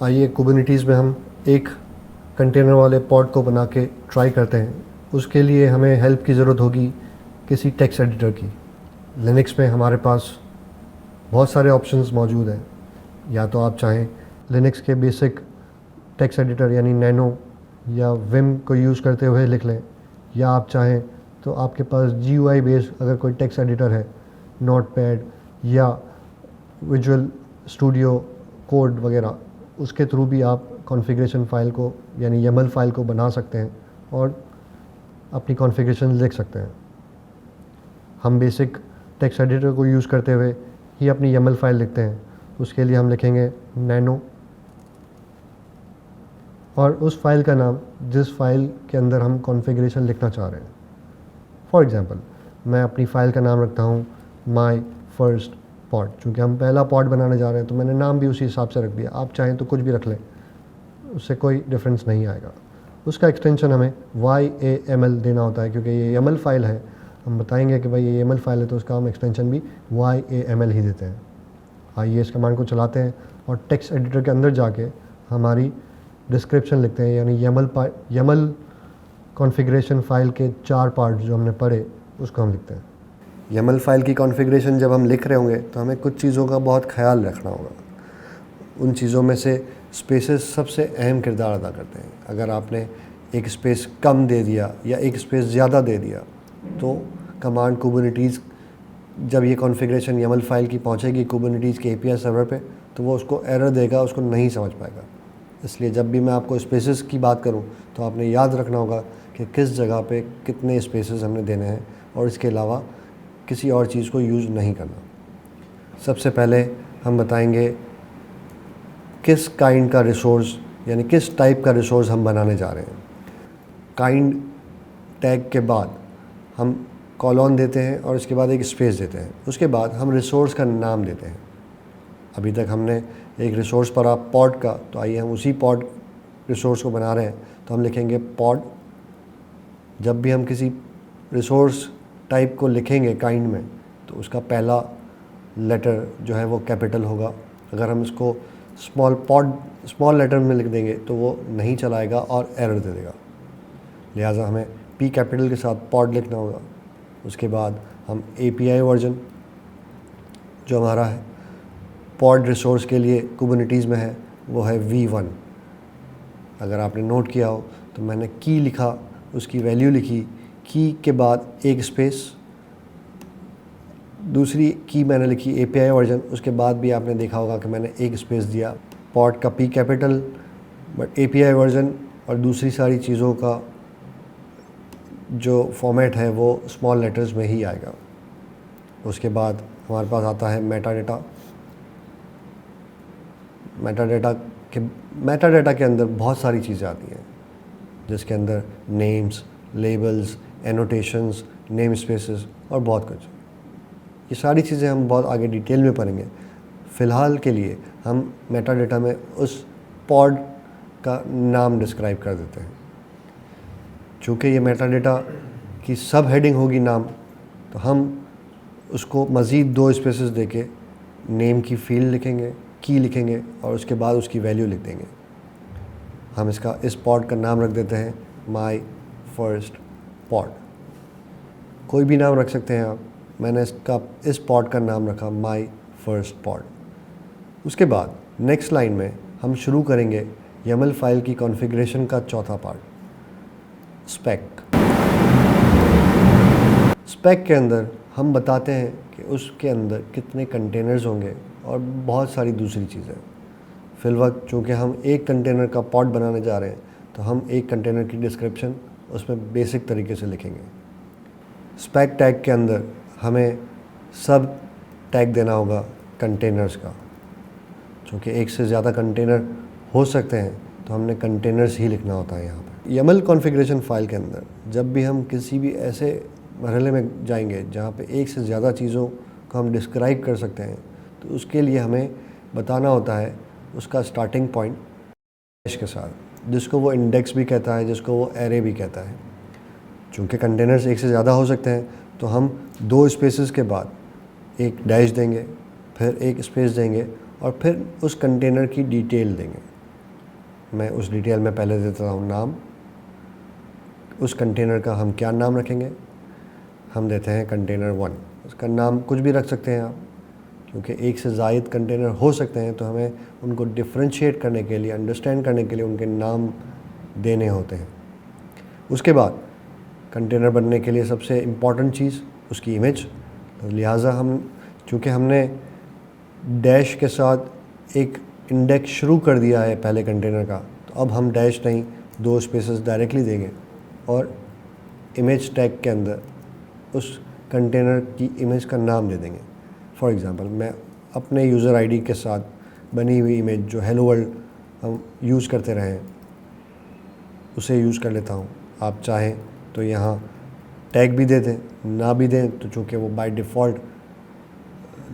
आइए कुबरनेटिस में हम एक कंटेनर वाले पॉड को बना के ट्राई करते हैं। उसके लिए हमें हेल्प की ज़रूरत होगी किसी टेक्स्ट एडिटर की। लिनक्स में हमारे पास बहुत सारे ऑप्शंस मौजूद हैं। या तो आप चाहें लिनक्स के बेसिक टेक्स्ट एडिटर यानी नैनो या विम को यूज़ करते हुए लिख लें, या आप चाहें तो आपके पास GUI बेस्ड अगर कोई टेक्स्ट एडिटर है, नोटपैड या विजुअल स्टूडियो कोड वगैरह, उसके थ्रू भी आप कॉन्फ़िगरेशन फ़ाइल को यानी YAML फ़ाइल को बना सकते हैं और अपनी कॉन्फ़िगरेशन लिख सकते हैं। हम बेसिक टेक्स्ट एडिटर को यूज़ करते हुए ही अपनी YAML फ़ाइल लिखते हैं। उसके लिए हम लिखेंगे नैनो और उस फाइल का नाम जिस फाइल के अंदर हम कॉन्फ़िगरेशन लिखना चाह रहे हैं। फॉर एग्ज़ाम्पल मैं अपनी फ़ाइल का नाम रखता हूँ माई फर्स्ट पॉड। चूँकि हम पहला पॉड बनाने जा रहे हैं तो मैंने नाम भी उसी हिसाब से रख दिया। आप चाहें तो कुछ भी रख लें, उससे कोई डिफरेंस नहीं आएगा। उसका एक्सटेंशन हमें YAML देना होता है, क्योंकि ये YAML फाइल है। हम बताएंगे कि भाई ये YAML फाइल है तो उसका हम एक्सटेंशन भी YAML ही देते हैं। आइए इस कमांड को चलाते हैं और टेक्स्ट एडिटर के अंदर जाके हमारी डिस्क्रिप्शन लिखते हैं, यानी YAML कॉन्फ़िगरेशन फ़ाइल के 4 पार्ट जो हमने पढ़े उसको हम लिखते हैं। YAML फ़ाइल की कॉन्फ़िगरेशन जब हम लिख रहे होंगे तो हमें कुछ चीज़ों का बहुत ख्याल रखना होगा। उन चीज़ों में से स्पेसेस सबसे अहम किरदार अदा करते हैं। अगर आपने एक स्पेस कम दे दिया या एक स्पेस ज़्यादा दे दिया तो कमांड कुबरनेटिस जब ये कॉन्फ़िगरेशन YAML फ़ाइल की पहुंचेगी कुबरनेटिस के API सर्वर पे तो वो उसको एरर देगा, उसको नहीं समझ पाएगा। इसलिए जब भी मैं आपको स्पेसेस की बात करूं तो आपने याद रखना होगा कि किस जगह पे कितने स्पेसेस हमने देने हैं और इसके अलावा किसी और चीज़ को यूज़ नहीं करना। सबसे पहले हम बताएंगे किस काइंड का रिसोर्स यानी किस टाइप का रिसोर्स हम बनाने जा रहे हैं। काइंड टैग के बाद हम कॉलन देते हैं और इसके बाद एक स्पेस देते हैं। उसके बाद हम रिसोर्स का नाम देते हैं। अभी तक हमने एक रिसोर्स पढ़ा पॉड का, तो आइए हम उसी पॉड रिसोर्स को बना रहे हैं तो हम लिखेंगे पॉड। जब भी हम किसी रिसोर्स टाइप को लिखेंगे काइंड में तो उसका पहला लेटर जो है वो कैपिटल होगा। अगर हम इसको स्मॉल लेटर में लिख देंगे तो वो नहीं चलाएगा और एरर दे देगा। लिहाजा हमें P कैपिटल के साथ पॉड लिखना होगा। उसके बाद हम API वर्जन जो हमारा है पॉड रिसोर्स के लिए कुबरनेटिस में है वो है V1। अगर आपने नोट किया हो तो मैंने की लिखा, उसकी वैल्यू लिखी, की के बाद एक स्पेस, दूसरी की मैंने लिखी API वर्जन, उसके बाद भी आपने देखा होगा कि मैंने एक स्पेस दिया। पॉड का P capital but API version और दूसरी सारी चीज़ों का जो फॉर्मेट है वो स्मॉल लेटर्स में ही आएगा। उसके बाद हमारे पास आता है मेटा डेटा। मेटा डेटा के अंदर बहुत सारी चीज़ें आती हैं जिसके अंदर names, labels, annotations, name spaces और बहुत कुछ। ये सारी चीज़ें हम बहुत आगे डिटेल में पढ़ेंगे। फ़िलहाल के लिए हम मेटा डेटा में उस पॉड का नाम डिस्क्राइब कर देते हैं। चूँकि ये मेटा डेटा की सब हेडिंग होगी नाम, तो हम उसको मज़ीद 2 स्पेसेस देके नेम की फील्ड लिखेंगे, की लिखेंगे और उसके बाद उसकी वैल्यू लिख देंगे। हम इस पॉड का नाम रख देते हैं माई फर्स्ट पॉड। कोई भी नाम रख सकते हैं आप। मैंने इस पॉड का नाम रखा माई फर्स्ट पॉड। उसके बाद नेक्स्ट लाइन में हम शुरू करेंगे YAML फाइल की कॉन्फ़िगरेशन का चौथा पार्ट, स्पेक। स्पेक के अंदर हम बताते हैं कि उसके अंदर कितने कंटेनर्स होंगे और बहुत सारी दूसरी चीज़ें। फिलवक्त चूँकि हम एक कंटेनर का पॉड बनाने जा रहे हैं तो हम एक कंटेनर की डिस्क्रिप्शन उसमें बेसिक तरीके से लिखेंगे। स्पेक टैग के अंदर हमें सब टैग देना होगा कंटेनर्स का। चूँकि एक से ज़्यादा कंटेनर हो सकते हैं तो हमने कंटेनर्स ही लिखना होता है यहाँ पर। YAML कॉन्फ़िगरेशन फ़ाइल के अंदर जब भी हम किसी भी ऐसे मरहले में जाएंगे जहाँ पे एक से ज़्यादा चीज़ों को हम डिस्क्राइब कर सकते हैं तो उसके लिए हमें बताना होता है उसका स्टार्टिंग पॉइंट डैश के साथ, जिसको वो इंडेक्स भी कहता है, जिसको वो एरे भी कहता है। चूँकि कंटेनर्स एक से ज़्यादा हो सकते हैं तो हम 2 स्पेसेस के बाद एक डैश देंगे, फिर एक स्पेस देंगे और फिर उस कंटेनर की डिटेल देंगे। मैं उस डिटेल में पहले देता हूँ नाम, उस कंटेनर का हम क्या नाम रखेंगे, हम देते हैं कंटेनर 1। उसका नाम कुछ भी रख सकते हैं आप, क्योंकि एक से ज़ायद कंटेनर हो सकते हैं, तो हमें उनको डिफ्रेंशिएट करने के लिए, अंडरस्टैंड करने के लिए उनके नाम देने होते हैं। उसके बाद कंटेनर बनने के लिए सबसे इम्पॉर्टेंट चीज़ उसकी इमेज, तो लिहाजा हम चूँकि हमने डैश के साथ एक इंडेक्स शुरू कर दिया है पहले कंटेनर का, तो अब हम डैश नहीं 2 स्पेसेस डायरेक्टली देंगे और इमेज टैग के अंदर उस कंटेनर की इमेज का नाम दे देंगे। फॉर एग्ज़ाम्पल, मैं अपने यूज़र आईडी के साथ बनी हुई इमेज जो हेलो वर्ल्ड हम यूज़ करते रहे उसे यूज़ कर लेता हूँ। आप चाहें तो यहाँ टैग भी दे दें, ना भी दें तो चूँकि वो बाय डिफ़ॉल्ट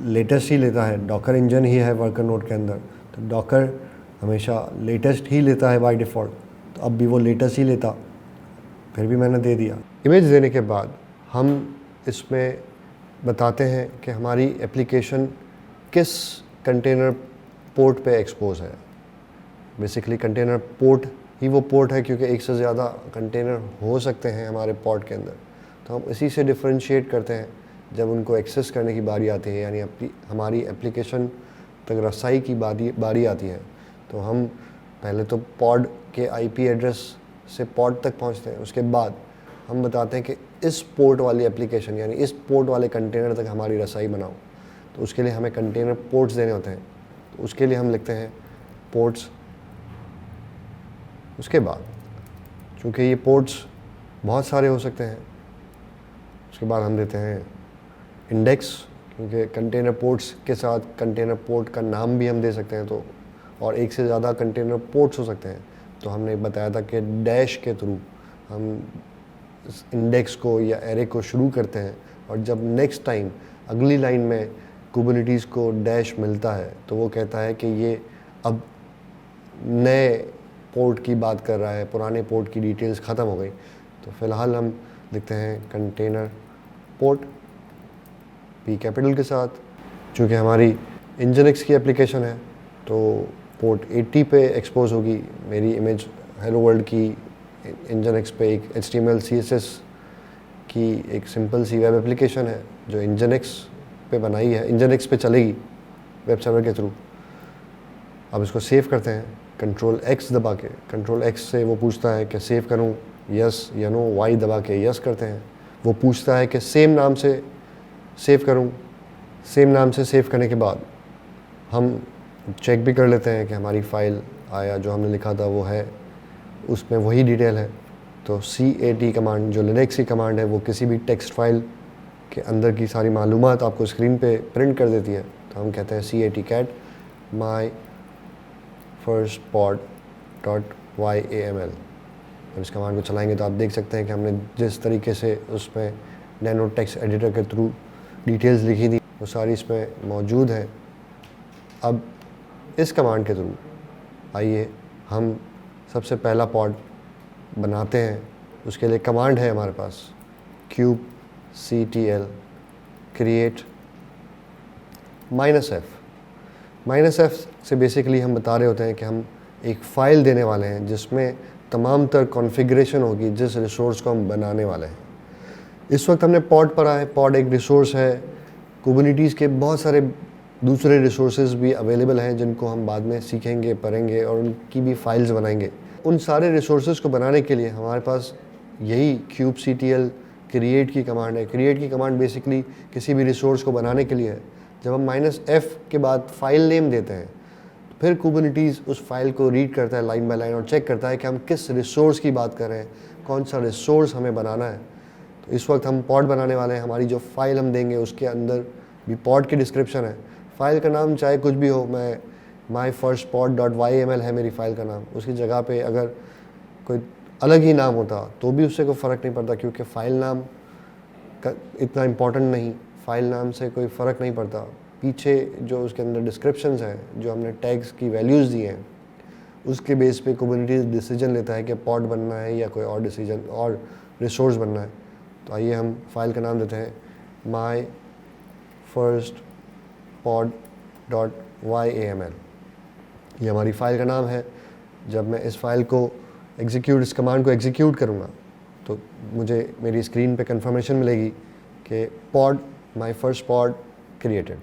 लेटेस्ट ही लेता है, डॉकर इंजन ही है वर्कर नोट के अंदर, तो डॉकर हमेशा लेटेस्ट ही लेता है बाय डिफ़ॉल्ट, तो अब भी वो लेटेस्ट ही लेता, फिर भी मैंने दे दिया। इमेज देने के बाद हम इसमें बताते हैं कि हमारी एप्लीकेशन किस कंटेनर पोर्ट पे एक्सपोज है। बेसिकली कंटेनर पोर्ट ही वो पोर्ट है, क्योंकि एक से ज़्यादा कंटेनर हो सकते हैं हमारे पॉड के अंदर, तो हम इसी से डिफरेंशिएट करते हैं जब उनको एक्सेस करने की बारी आती है, यानी हमारी एप्लीकेशन तक रसाई की बारी आती है, तो हम पहले तो पॉड के आईपी एड्रेस से पॉड तक पहुंचते हैं। उसके बाद हम बताते हैं कि इस पोर्ट वाली एप्लीकेशन यानी इस पोर्ट वाले कंटेनर तक हमारी रसाई बनाओ, तो उसके लिए हमें कंटेनर पोर्ट्स देने होते हैं, तो उसके लिए हम लिखते हैं पोर्ट्स। उसके बाद चूँकि ये पोर्ट्स बहुत सारे हो सकते हैं, उसके बाद हम देते हैं इंडेक्स, क्योंकि कंटेनर पोर्ट्स के साथ कंटेनर पोर्ट का नाम भी हम दे सकते हैं, तो और एक से ज़्यादा कंटेनर पोर्ट्स हो सकते हैं, तो हमने बताया था कि डैश के थ्रू हम इंडेक्स को या एरे को शुरू करते हैं, और जब नेक्स्ट टाइम अगली लाइन में कुबरनेटिस को डैश मिलता है तो वो कहता है कि ये अब नए पोर्ट की बात कर रहा है, पुराने पोर्ट की डिटेल्स ख़त्म हो गई। तो फ़िलहाल हम लिखते हैं कंटेनर पोर्ट पी कैपिटल के साथ। चूँकि हमारी इंजनएक्स की एप्लीकेशन है तो पोर्ट 80 पे एक्सपोज होगी मेरी इमेज हेलो वर्ल्ड की। इंजनएक्स पे एक HTML CSS की एक सिंपल सी वेब एप्लीकेशन है जो इंजनएक्स पे बनाई है, इंजनएक्स पे चलेगी वेब सर्वर के थ्रू। अब इसको सेव करते हैं कंट्रोल X दबा के। कंट्रोल X से वो पूछता है कि सेव करूं, यस या नो। Y दबा के यस करते हैं। वो पूछता है कि सेम नाम से सेव करूं। सेम नाम से सेव करने के बाद हम चेक भी कर लेते हैं कि हमारी फ़ाइल आया जो हमने लिखा था वो है, उसमें वही डिटेल है। तो CAT कमांड जो लिनक्स की कमांड है वो किसी भी टेक्स्ट फाइल के अंदर की सारी मालूमात आपको स्क्रीन पे प्रिंट कर देती है। तो हम कहते हैं CAT cat my first pod.yaml। जब इस कमांड को चलाएंगे तो आप देख सकते हैं कि हमने जिस तरीके से उसमें नैनो टेक्स्ट एडिटर के थ्रू डिटेल्स लिखी थी वो सारी इसमें मौजूद है। अब इस कमांड के थ्रू आइए हम सबसे पहला पॉड बनाते हैं। उसके लिए कमांड है हमारे पास kubectl create -f। -f से बेसिकली हम बता रहे होते हैं कि हम एक फ़ाइल देने वाले हैं जिसमें तमाम तर कॉन्फ़िगरेशन होगी जिस रिसोर्स को हम बनाने वाले हैं। इस वक्त हमने पॉड पढ़ा है। पॉड एक रिसोर्स है। कुबरनेटिस के बहुत सारे दूसरे रिसोर्सेज भी अवेलेबल हैं जिनको हम बाद में सीखेंगे, पढ़ेंगे और उनकी भी फाइल्स बनाएंगे। उन सारे रिसोर्सेज को बनाने के लिए हमारे पास यही kubectl create की कमांड है। क्रिएट की कमांड बेसिकली किसी भी रिसोर्स को बनाने के लिए है। जब हम -f के बाद फाइल नेम देते हैं तो फिर कुबरनेटिस उस फाइल को रीड करता है लाइन बाय लाइन और चेक करता है कि हम किस रिसोर्स की बात कर रहे हैं, कौन सा रिसोर्स हमें बनाना है। तो इस वक्त हम पॉड बनाने वाले हैं। हमारी जो फाइल हम देंगे उसके अंदर भी पॉड की डिस्क्रिप्शन है। फ़ाइल का नाम चाहे कुछ भी हो, मैं myfirstpod.yml है मेरी फ़ाइल का नाम। उसकी जगह पे अगर कोई अलग ही नाम होता तो भी उससे कोई फ़र्क नहीं पड़ता, क्योंकि फ़ाइल नाम का इतना इम्पोर्टेंट नहीं। फ़ाइल नाम से कोई फ़र्क नहीं पड़ता। पीछे जो उसके अंदर डिस्क्रिप्शंस हैं, जो हमने टैग्स की वैल्यूज़ दी हैं, उसके बेस पे कुबरनेटिस डिसीजन लेता है कि पॉड बनना है या कोई और डिसीजन और रिसोर्स बनना है। तो आइए हम फाइल का नाम देते हैं myfirstpod.yaml। ये हमारी फ़ाइल का नाम है। जब मैं इस फाइल को इस कमांड को एग्जीक्यूट करूँगा तो मुझे मेरी स्क्रीन पे कंफर्मेशन मिलेगी कि pod my first pod created.